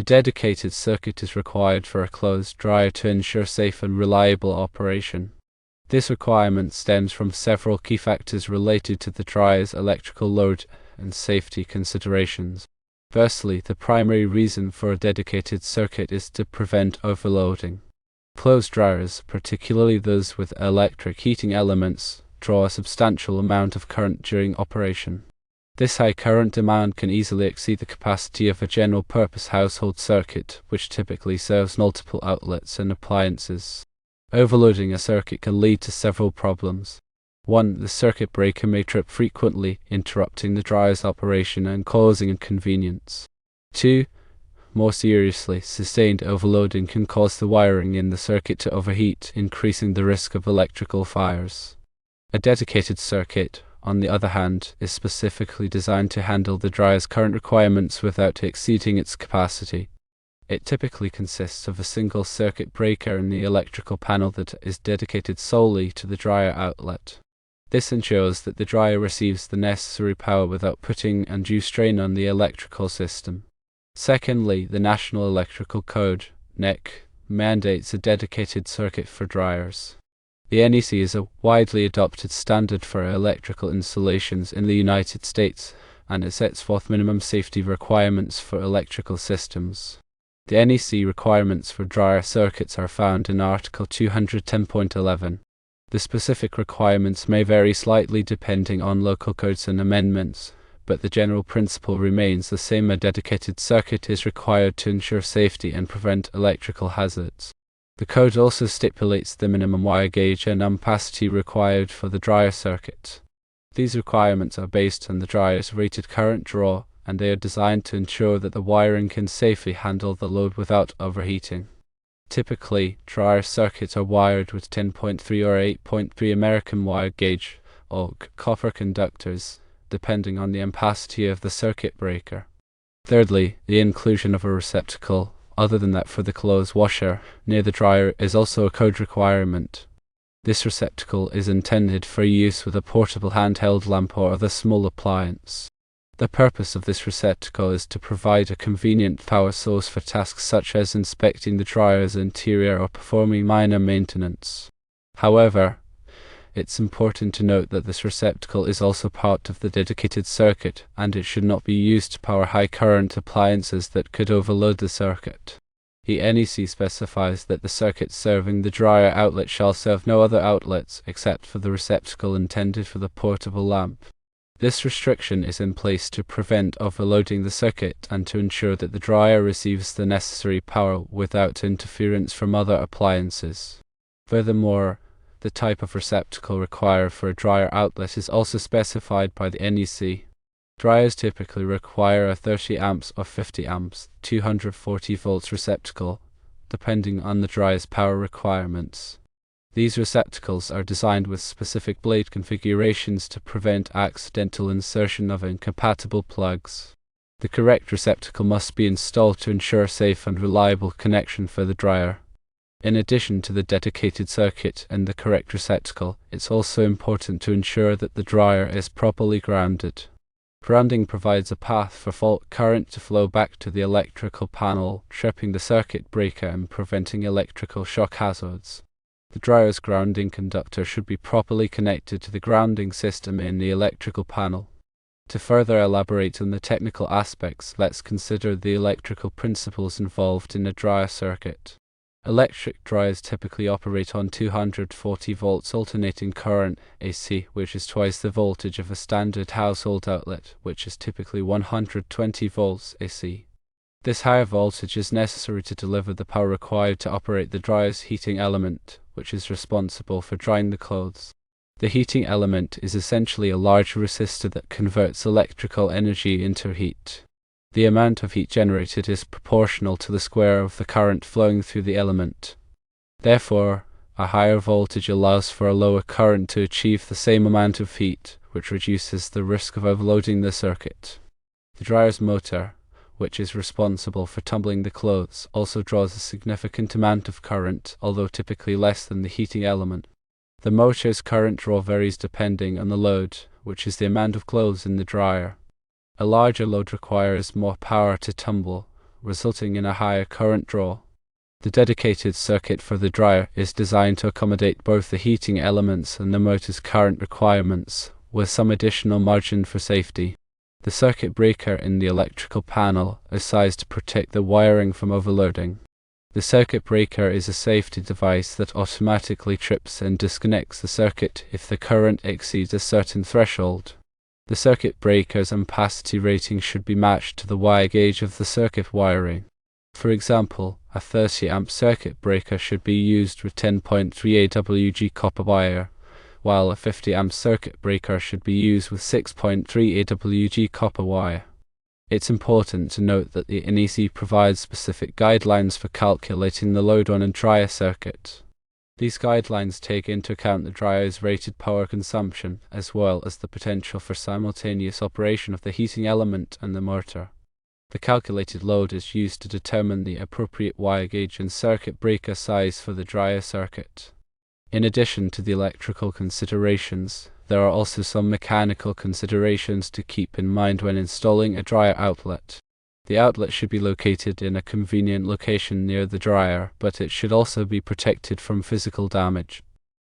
dedicated circuit is required for a closed dryer to ensure safe and reliable operation. This requirement stems from several key factors related to the dryer's electrical load and safety considerations. Firstly, the primary reason for a dedicated circuit is to prevent overloading. Closed dryers, particularly those with electric heating elements, draw a substantial amount of current during operation. This high current demand can easily exceed the capacity of a general-purpose household circuit, which typically serves multiple outlets and appliances. Overloading a circuit can lead to several problems. 1. The circuit breaker may trip frequently, interrupting the dryer's operation and causing inconvenience. 2. More seriously, sustained overloading can cause the wiring in the circuit to overheat, increasing the risk of electrical fires. A dedicated circuit, on the other hand, is specifically designed to handle the dryer's current requirements without exceeding its capacity. It typically consists of a single circuit breaker in the electrical panel that is dedicated solely to the dryer outlet. This ensures that the dryer receives the necessary power without putting undue strain on the electrical system. Secondly, the National Electrical Code (NEC) mandates a dedicated circuit for dryers. The NEC is a widely adopted standard for electrical installations in the United States, and it sets forth minimum safety requirements for electrical systems. The NEC requirements for dryer circuits are found in Article 210.11. The specific requirements may vary slightly depending on local codes and amendments, but the general principle remains the same. A dedicated circuit is required to ensure safety and prevent electrical hazards. The code also stipulates the minimum wire gauge and ampacity required for the dryer circuit. These requirements are based on the dryer's rated current draw, and they are designed to ensure that the wiring can safely handle the load without overheating. Typically, dryer circuits are wired with 10.3 or 8.3 American wire gauge, or copper conductors, depending on the ampacity of the circuit breaker. Thirdly, the inclusion of a receptacle, other than that for the clothes washer, near the dryer is also a code requirement. This receptacle is intended for use with a portable handheld lamp or other small appliance. The purpose of this receptacle is to provide a convenient power source for tasks such as inspecting the dryer's interior or performing minor maintenance. However, it's important to note that this receptacle is also part of the dedicated circuit, and it should not be used to power high current appliances that could overload the circuit. The NEC specifies that the circuit serving the dryer outlet shall serve no other outlets except for the receptacle intended for the portable lamp. This restriction is in place to prevent overloading the circuit and to ensure that the dryer receives the necessary power without interference from other appliances. Furthermore, the type of receptacle required for a dryer outlet is also specified by the NEC. Dryers typically require a 30 amps or 50 amps, 240 volts receptacle, depending on the dryer's power requirements. These receptacles are designed with specific blade configurations to prevent accidental insertion of incompatible plugs. The correct receptacle must be installed to ensure safe and reliable connection for the dryer. In addition to the dedicated circuit and the correct receptacle, it's also important to ensure that the dryer is properly grounded. Grounding provides a path for fault current to flow back to the electrical panel, tripping the circuit breaker and preventing electrical shock hazards. The dryer's grounding conductor should be properly connected to the grounding system in the electrical panel. To further elaborate on the technical aspects, let's consider the electrical principles involved in a dryer circuit. Electric dryers typically operate on 240 volts alternating current AC, which is twice the voltage of a standard household outlet, which is typically 120 volts AC. This higher voltage is necessary to deliver the power required to operate the dryer's heating element, which is responsible for drying the clothes. The heating element is essentially a large resistor that converts electrical energy into heat. The amount of heat generated is proportional to the square of the current flowing through the element. Therefore, a higher voltage allows for a lower current to achieve the same amount of heat, which reduces the risk of overloading the circuit. The dryer's motor, which is responsible for tumbling the clothes, also draws a significant amount of current, although typically less than the heating element. The motor's current draw varies depending on the load, which is the amount of clothes in the dryer. A larger load requires more power to tumble, resulting in a higher current draw. The dedicated circuit for the dryer is designed to accommodate both the heating elements and the motor's current requirements, with some additional margin for safety. The circuit breaker in the electrical panel is sized to protect the wiring from overloading. The circuit breaker is a safety device that automatically trips and disconnects the circuit if the current exceeds a certain threshold. The circuit breaker's ampacity rating should be matched to the wire gauge of the circuit wiring. For example, a 30 amp circuit breaker should be used with 10.3 AWG copper wire, while a 50 amp circuit breaker should be used with 6.3 AWG copper wire. It's important to note that the NEC provides specific guidelines for calculating the load on a dryer circuit. These guidelines take into account the dryer's rated power consumption, as well as the potential for simultaneous operation of the heating element and the motor. The calculated load is used to determine the appropriate wire gauge and circuit breaker size for the dryer circuit. In addition to the electrical considerations, there are also some mechanical considerations to keep in mind when installing a dryer outlet. The outlet should be located in a convenient location near the dryer, but it should also be protected from physical damage.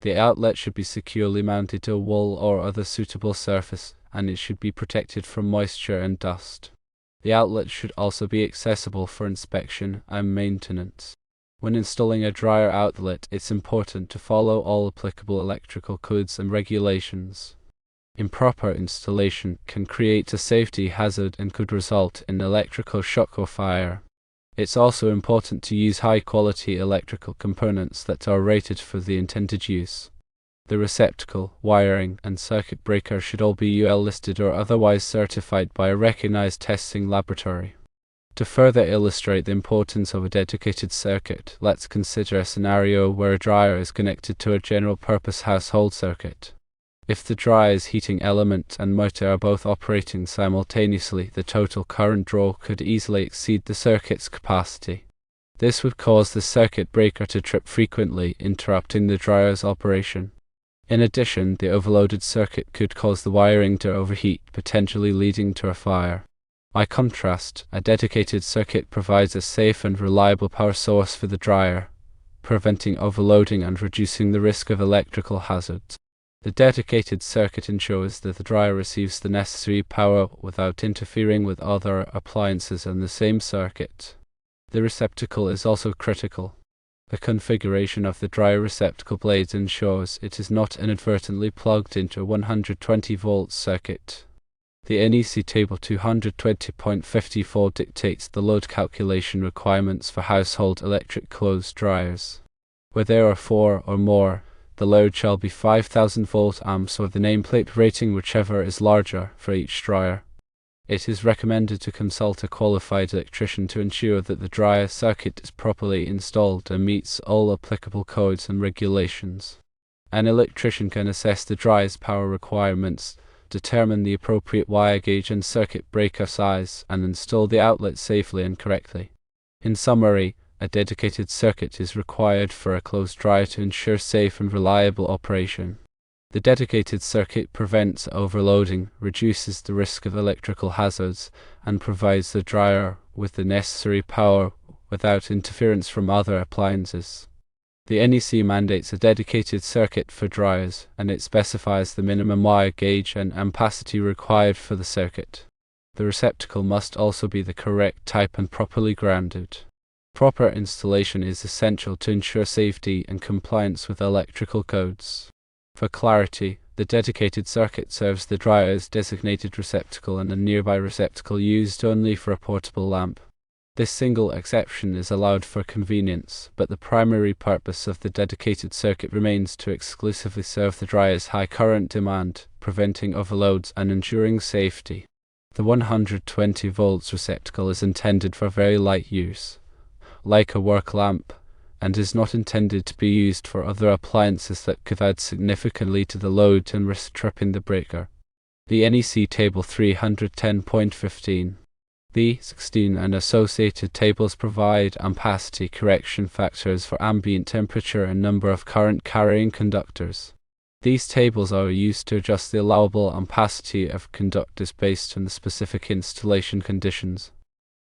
The outlet should be securely mounted to a wall or other suitable surface, and it should be protected from moisture and dust. The outlet should also be accessible for inspection and maintenance. When installing a dryer outlet, it's important to follow all applicable electrical codes and regulations. Improper installation can create a safety hazard and could result in electrical shock or fire. It's also important to use high-quality electrical components that are rated for the intended use. The receptacle, wiring, and circuit breaker should all be UL listed or otherwise certified by a recognized testing laboratory. To further illustrate the importance of a dedicated circuit, let's consider a scenario where a dryer is connected to a general-purpose household circuit. If the dryer's heating element and motor are both operating simultaneously, the total current draw could easily exceed the circuit's capacity. This would cause the circuit breaker to trip frequently, interrupting the dryer's operation. In addition, the overloaded circuit could cause the wiring to overheat, potentially leading to a fire. By contrast, a dedicated circuit provides a safe and reliable power source for the dryer, preventing overloading and reducing the risk of electrical hazards. The dedicated circuit ensures that the dryer receives the necessary power without interfering with other appliances in the same circuit. The receptacle is also critical. The configuration of the dryer receptacle blades ensures it is not inadvertently plugged into a 120-volt circuit. The NEC Table 220.54 dictates the load calculation requirements for household electric clothes dryers. Where there are 4 or more, the load shall be 5000 volt amps or the nameplate rating, whichever is larger, for each dryer. It is recommended to consult a qualified electrician to ensure that the dryer circuit is properly installed and meets all applicable codes and regulations. An electrician can assess the dryer's power requirements, determine the appropriate wire gauge and circuit breaker size, and install the outlet safely and correctly. In summary, a dedicated circuit is required for a clothes dryer to ensure safe and reliable operation. The dedicated circuit prevents overloading, reduces the risk of electrical hazards, and provides the dryer with the necessary power without interference from other appliances. The NEC mandates a dedicated circuit for dryers, and it specifies the minimum wire gauge and ampacity required for the circuit. The receptacle must also be the correct type and properly grounded. Proper installation is essential to ensure safety and compliance with electrical codes. For clarity, the dedicated circuit serves the dryer's designated receptacle and a nearby receptacle used only for a portable lamp. This single exception is allowed for convenience, but the primary purpose of the dedicated circuit remains to exclusively serve the dryer's high current demand, preventing overloads and ensuring safety. The 120 volts receptacle is intended for very light use, like a work lamp, and is not intended to be used for other appliances that could add significantly to the load and risk tripping the breaker. The NEC Table 310.15, B16 and associated tables provide ampacity correction factors for ambient temperature and number of current-carrying conductors. These tables are used to adjust the allowable ampacity of conductors based on the specific installation conditions.